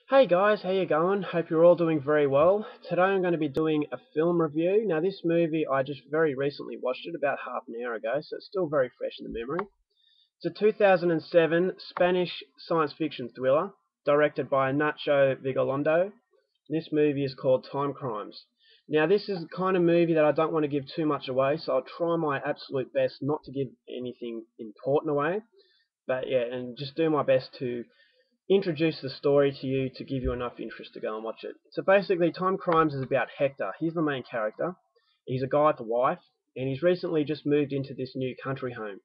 Hey guys, how you going? Hope you're all doing very well. Today I'm going to be doing a film review. Now this movie I just very recently watched it about half an hour ago, so it's still very fresh in the memory. It's a 2007 Spanish science fiction thriller directed by Nacho Vigalondo. This movie is called Timecrimes. Now this is the kind of movie that I don't want to give too much away, so I'll try my absolute best not to give anything important away. But yeah, and just do my best to introduce the story to you to give you enough interest to go and watch it. So basically, Timecrimes is about Hector. He's the main character. He's a guy with a wife, and he's recently just moved into this new country home.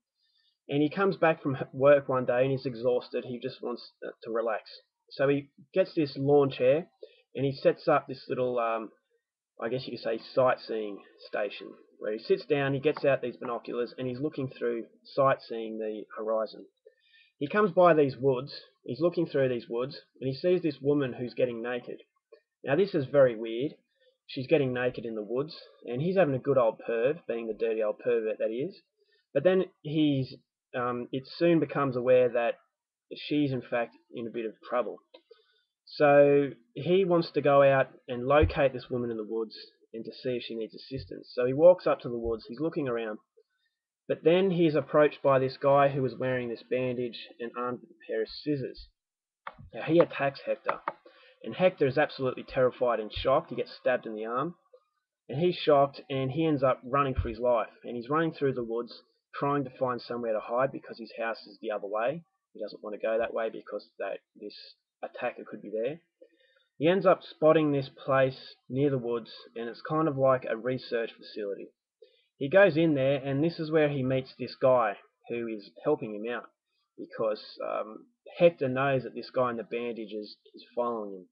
And he comes back from work one day and he's exhausted. He just wants to relax. So he gets this lawn chair and he sets up this little, I guess you could say, sightseeing station where he sits down, he gets out these binoculars, and he's looking through, sightseeing the horizon. He comes by these woods, he's looking through these woods, and he sees this woman who's getting naked. Now this is very weird. She's getting naked in the woods, and he's having a good old perv, being the dirty old pervert that he is. But then it soon becomes aware that she's in fact in a bit of trouble. So he wants to go out and locate this woman in the woods and to see if she needs assistance. So he walks up to the woods, he's looking around, but then he's approached by this guy who is wearing this bandage and armed with a pair of scissors. Now he attacks Hector, and Hector is absolutely terrified and shocked. He gets stabbed in the arm, and he's shocked, and he ends up running for his life. And he's running through the woods, trying to find somewhere to hide because his house is the other way. He doesn't want to go that way because this attacker could be there. He ends up spotting this place near the woods, and it's kind of like a research facility. He goes in there, and this is where he meets this guy who is helping him out because Hector knows that this guy in the bandage is following him.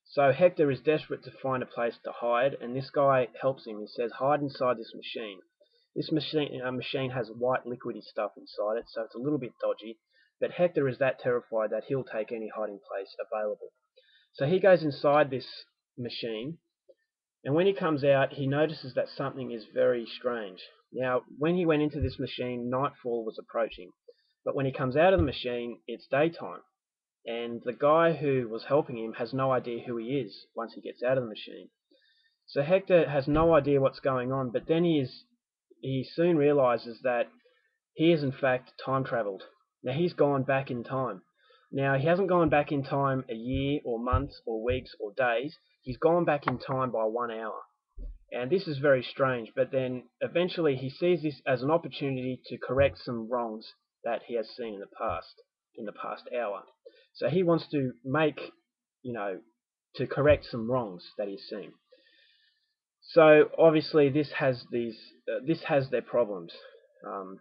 So Hector is desperate to find a place to hide, and this guy helps him. He says, hide inside this machine. This machine has white liquidy stuff inside it, so it's a little bit dodgy, but Hector is that terrified that he'll take any hiding place available. So he goes inside this machine, and when he comes out, he notices that something is very strange. Now, when he went into this machine, nightfall was approaching. But when he comes out of the machine, it's daytime. And the guy who was helping him has no idea who he is once he gets out of the machine. So Hector has no idea what's going on, but then he soon realizes that he is in fact time traveled. Now he's gone back in time. Now he hasn't gone back in time a year or months or weeks or days. He's gone back in time by 1 hour. And this is very strange, but then eventually he sees this as an opportunity to correct some wrongs that he has seen in the past hour. So he wants to make, you know, to correct some wrongs that he's seen. So obviously this has their problems. Um,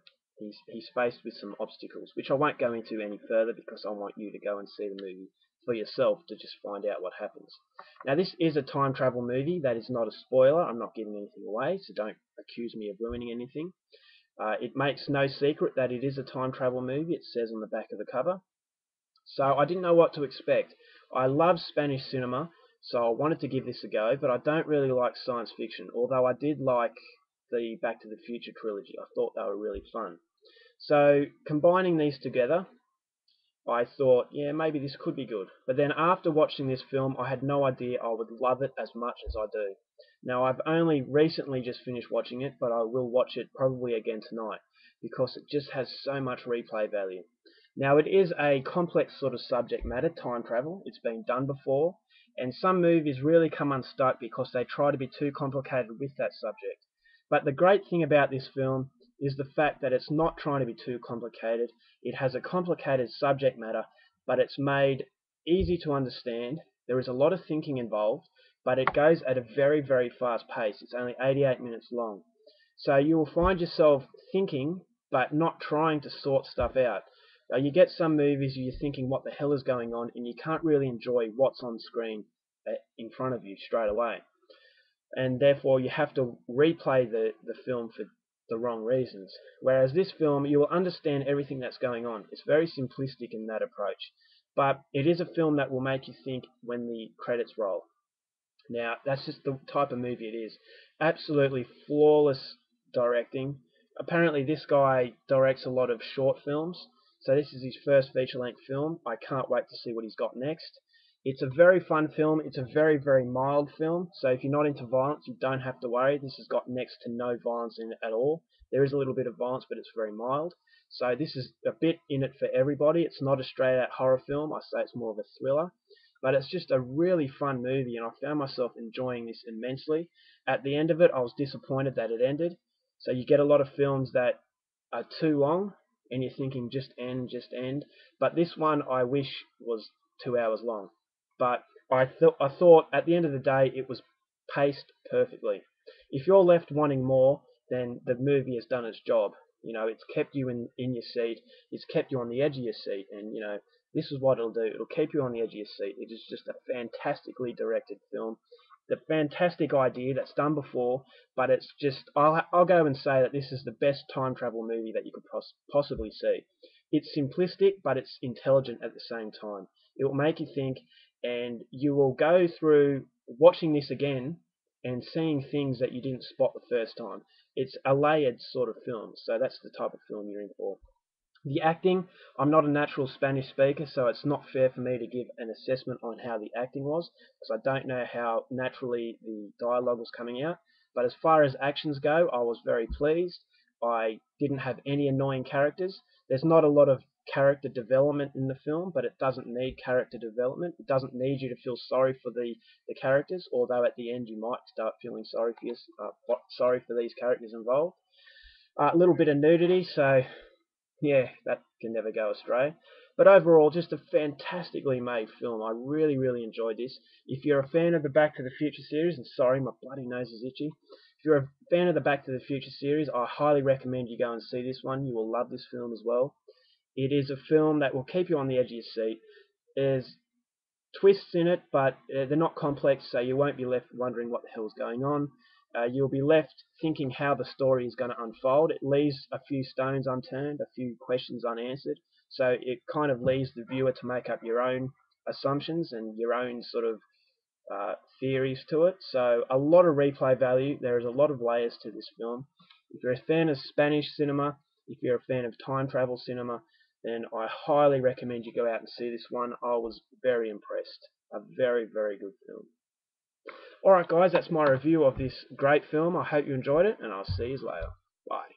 he's faced with some obstacles, which I won't go into any further because I want you to go and see the movie for yourself to just find out what happens. Now this is a time travel movie. That is not a spoiler. I'm not giving anything away, so don't accuse me of ruining anything. It makes no secret that it is a time travel movie. It says on the back of the cover. So I didn't know what to expect. I love Spanish cinema, so I wanted to give this a go, but I don't really like science fiction, although I did like the Back to the Future trilogy. I thought they were really fun. So combining these together, I thought, yeah, maybe this could be good. But then after watching this film, I had no idea I would love it as much as I do. Now, I've only recently just finished watching it, but I will watch it probably again tonight because it just has so much replay value. Now, it is a complex sort of subject matter, time travel. It's been done before, and some movies really come unstuck because they try to be too complicated with that subject. But the great thing about this film is the fact that it's not trying to be too complicated. It has a complicated subject matter, but it's made easy to understand. There is a lot of thinking involved, but it goes at a very, very fast pace. It's only 88 minutes long. So you will find yourself thinking, but not trying to sort stuff out. You get some movies you're thinking, what the hell is going on, and you can't really enjoy what's on screen in front of you straight away. And therefore you have to replay the film for the wrong reasons. Whereas this film, you will understand everything that's going on. It's very simplistic in that approach. But it is a film that will make you think when the credits roll. Now, that's just the type of movie it is. Absolutely flawless directing. Apparently this guy directs a lot of short films. So this is his first feature-length film. I can't wait to see what he's got next. It's a very fun film. It's a very, very mild film. So if you're not into violence, you don't have to worry. This has got next to no violence in it at all. There is a little bit of violence, but it's very mild. So this is a bit in it for everybody. It's not a straight out horror film. I say it's more of a thriller. But it's just a really fun movie, and I found myself enjoying this immensely. At the end of it, I was disappointed that it ended. So you get a lot of films that are too long, and you're thinking, just end, just end. But this one, I wish was 2 hours long. But I thought at the end of the day, it was paced perfectly. If you're left wanting more, then the movie has done its job. It's kept you in your seat. It's kept you on the edge of your seat, and this is what it'll do. It'll keep you on the edge of your seat. It is just a fantastically directed film. The fantastic idea that's done before, but it's just, I'll go and say that this is the best time travel movie that you could possibly see. It's simplistic, but it's intelligent at the same time. It will make you think, and you will go through watching this again and seeing things that you didn't spot the first time. It's a layered sort of film, so that's the type of film you're in for. The acting, I'm not a natural Spanish speaker, so it's not fair for me to give an assessment on how the acting was, because I don't know how naturally the dialogue was coming out. But as far as actions go, I was very pleased. I didn't have any annoying characters. There's not a lot of character development in the film, but it doesn't need character development. It doesn't need you to feel sorry for the characters, although at the end you might start feeling sorry for these characters involved. A little bit of nudity, so yeah, that can never go astray. But overall, just a fantastically made film. I really, really enjoyed this. If you're a fan of the Back to the Future series, and sorry, my bloody nose is itchy. If you're a fan of the Back to the Future series, I highly recommend you go and see this one. You will love this film as well. It is a film that will keep you on the edge of your seat. There's twists in it, but they're not complex, so you won't be left wondering what the hell's going on. You'll be left thinking how the story is going to unfold. It leaves a few stones unturned, a few questions unanswered, so it kind of leaves the viewer to make up your own assumptions and your own sort of theories to it. So a lot of replay value. There is a lot of layers to this film. If you're a fan of Spanish cinema, if you're a fan of time travel cinema, then I highly recommend you go out and see this one. I was very impressed. A very, very good film. Alright guys, that's my review of this great film. I hope you enjoyed it, and I'll see you later. Bye.